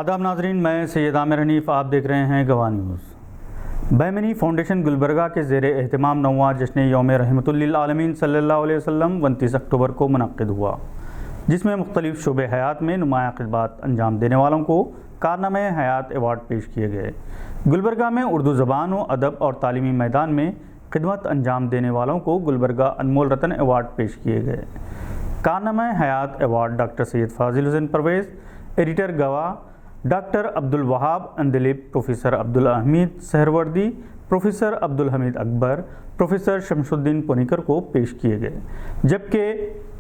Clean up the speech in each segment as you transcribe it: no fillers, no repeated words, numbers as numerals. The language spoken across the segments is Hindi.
आदाब नाजरीन, मैं सैयद आमिर हनीफ, आप देख रहे हैं गवाह न्यूज़। बहमनी फाउंडेशन गुलबर्गा के ज़ेर एहतमाम नौवां जश्न यौम रहमतुल लिल आलमीन सल्लल्लाहु अलैहि वसल्लम 29 अक्टूबर को मुनक़्क़िद हुआ, जिसमें मुख्तलिफ़ शुबे हयात में नुमायाँ ख़िदमत अंजाम देने वालों को कारनामे हयात अवार्ड पेश किए गए। गुलबर्गा में उर्दू ज़बान व अदब और तालीमी मैदान में खिदमत अंजाम देने वालों को गुलबर्गा अनमोल रतन अवार्ड पेश किए गए। Karnama Hayat award doctor Syed Fazil Hussain Parvez, editor Gawah doctor Abdul Wahab Andaleeb, professor Abdul Hameed Suharwardi, professor Abdul Hameed Akbar, professor Shamshuddin Punekar को पेश किए गए, जबकि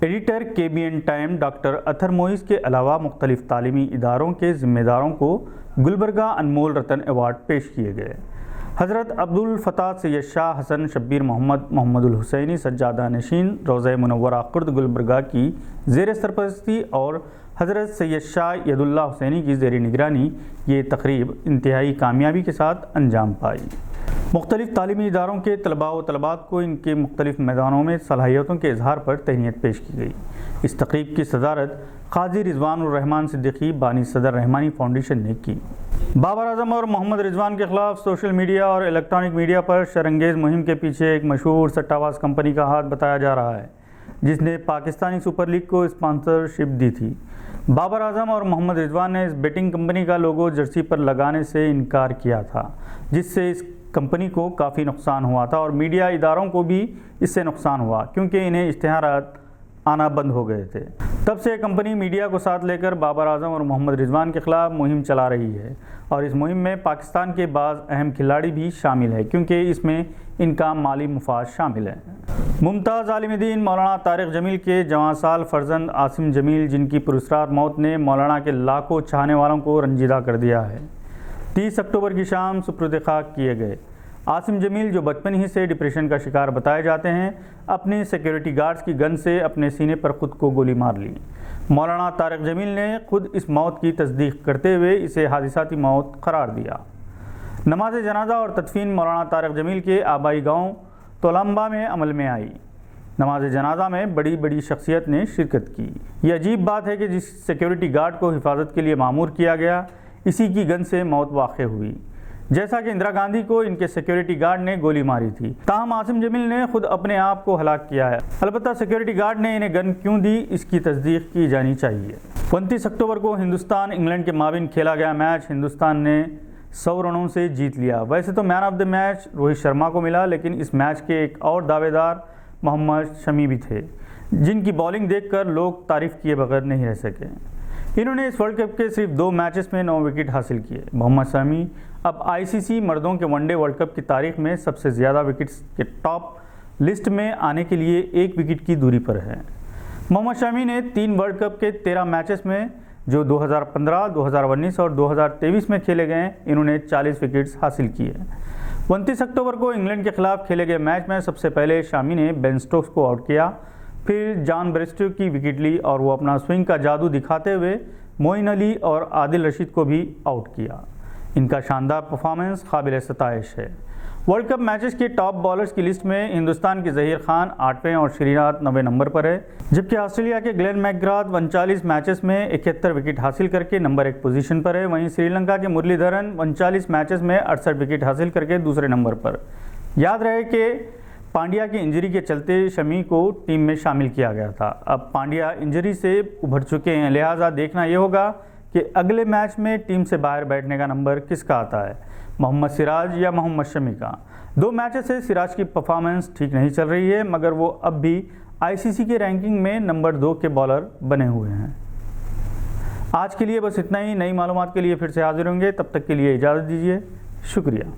editor KBN time doctor Athar Moiz के अलावा मुख्तलिफ़ तालीमी इदारों के ज़िम्मेदारों को गुलबर्गा अनमोल रतन अवार्ड पेश किए गए। हज़रत अब्दुल फ़ताह सैयद शाह हसन शब्बीर मोहम्मदुल हुसैनी सज्जादा नशीन रोज़ा मुनव्वरा खुर्द गुलबर्गा की ज़ेर सरपरस्ती और हज़रत सैयद शाह यदुल्ला हुसैनी की ज़ेर निगरानी ये तकरीब इंतहाई कामयाबी के साथ अंजाम पाई। मुख्तलिफ़ तालीमी इदारों के तलबा व तलबात को इनके मुख्तलिफ़ मैदानों में सलाहियतों के इजहार पर तहनीत पेश की गई। इस तकरीब की सदारत क़ाज़ी रिज़वानुर रहमान सिद्दीकी बानी सदर रहमानी फाउंडेशन ने की। बाबर आजम और मोहम्मद रिजवान के ख़िलाफ़ सोशल मीडिया और इलेक्ट्रॉनिक मीडिया पर शरंगेज़ मुहिम के पीछे एक मशहूर सट्टाबाज कंपनी का हाथ बताया जा रहा है, जिसने पाकिस्तानी सुपर लीग को स्पॉन्सरशिप दी थी। बाबर आजम और मोहम्मद रिजवान ने इस बेटिंग कंपनी का लोगो जर्सी पर लगाने से इनकार किया था, जिससे इस कंपनी को काफ़ी नुकसान हुआ था और मीडिया इदारों को भी इससे नुकसान हुआ, क्योंकि इन्हें इश्तिहारात आना बंद हो गए थे। तब से कंपनी मीडिया को साथ लेकर बाबर आजम और मोहम्मद रिजवान के ख़िलाफ़ मुहिम चला रही है और इस मुहिम में पाकिस्तान के बाज़ अहम खिलाड़ी भी शामिल है, क्योंकि इसमें इनका माली मुफाद शामिल है। मुमताज़ आलिम दीन मौलाना तारिक जमील के जवां साल फर्जंद आसिम जमील, जिनकी पुरस्कार मौत ने मौलाना के लाखों चाहने वालों को रंजीदा कर दिया है, 30 अक्टूबर की शाम सुपुर्द खाक किए गए। आसिम जमील, जो बचपन ही से डिप्रेशन का शिकार बताए जाते हैं, अपने सिक्योरिटी गार्ड्स की गन से अपने सीने पर खुद को गोली मार ली। मौलाना तारिक जमील ने खुद इस मौत की तस्दीक करते हुए इसे हादिसाती मौत करार दिया। नमाज जनाजा और तदफीन मौलाना तारिक जमील के आबाई गांव तोलंबा में अमल में आई। नमाज जनाजा में बड़ी बड़ी शख्सियत ने शिरकत की। ये अजीब बात है कि जिस सिक्योरिटी गार्ड को हिफाजत के लिए मामूर किया गया, इसी की गन से मौत वाक़ हुई, जैसा कि इंदिरा गांधी को इनके सिक्योरिटी गार्ड ने गोली मारी थी। ताहम आसिम जमील ने खुद अपने आप को हलाक किया है। अलबत्ता सिक्योरिटी गार्ड ने इन्हें गन क्यों दी, इसकी तस्दीक की जानी चाहिए। 29 अक्टूबर को हिंदुस्तान इंग्लैंड के माबिन खेला गया मैच हिंदुस्तान ने 100 रनों से जीत लिया। वैसे तो man of the match Rohit Sharma को मिला, लेकिन इस मैच के एक और दावेदार मोहम्मद शमी भी थे, जिनकी बॉलिंग देखकर लोग तारीफ़ किए बगैर नहीं रह सके। इन्होंने इस वर्ल्ड कप के सिर्फ 2 मैचेस में 9 विकेट हासिल किए। मोहम्मद शमी अब ICC मर्दों के वनडे वर्ल्ड कप की तारीख में सबसे ज़्यादा विकेट्स के टॉप लिस्ट में आने के लिए 1 विकेट की दूरी पर है। मोहम्मद शमी ने 3 वर्ल्ड कप के 13 मैचेस में, जो 2015, 2019 और 2023 में खेले गए, इन्होंने 40 विकेट्स हासिल किए। 29 अक्टूबर को इंग्लैंड के खिलाफ खेले गए मैच में सबसे पहले शामी ने बेन स्टोक्स को आउट किया, फिर जॉन ब्रेस्टो की विकेट ली और वो अपना स्विंग का जादू दिखाते हुए मोइन अली और आदिल रशीद को भी आउट किया। इनका शानदार परफॉर्मेंस काबिल सताइश है। वर्ल्ड कप मैचेस के टॉप बॉलर्स की लिस्ट में हिंदुस्तान के ज़हीर खान 8वें और श्रीनाथ 9वें नंबर पर है, जबकि ऑस्ट्रेलिया के ग्लेन मैकग्राथ 39 मैचेस में 71 विकेट हासिल करके नंबर 1 पोजीशन पर है। वहीं श्रीलंका के मुरलीधरन 39 मैचेस में 68 विकेट हासिल करके दूसरे नंबर पर। याद रहे कि पांड्या की इंजरी के चलते शमी को टीम में शामिल किया गया था। अब पांड्या इंजरी से उभर चुके हैं, लिहाजा देखना ये होगा कि अगले मैच में टीम से बाहर बैठने का नंबर किसका आता है, मोहम्मद सिराज या मोहम्मद शमी का। 2 मैचेस से सिराज की परफॉर्मेंस ठीक नहीं चल रही है, मगर वो अब भी ICC के रैंकिंग में नंबर 2 के बॉलर बने हुए हैं। आज के लिए बस इतना ही। नई मालूमात के लिए फिर से हाजिर होंगे, तब तक के लिए इजाज़त दीजिए। शुक्रिया।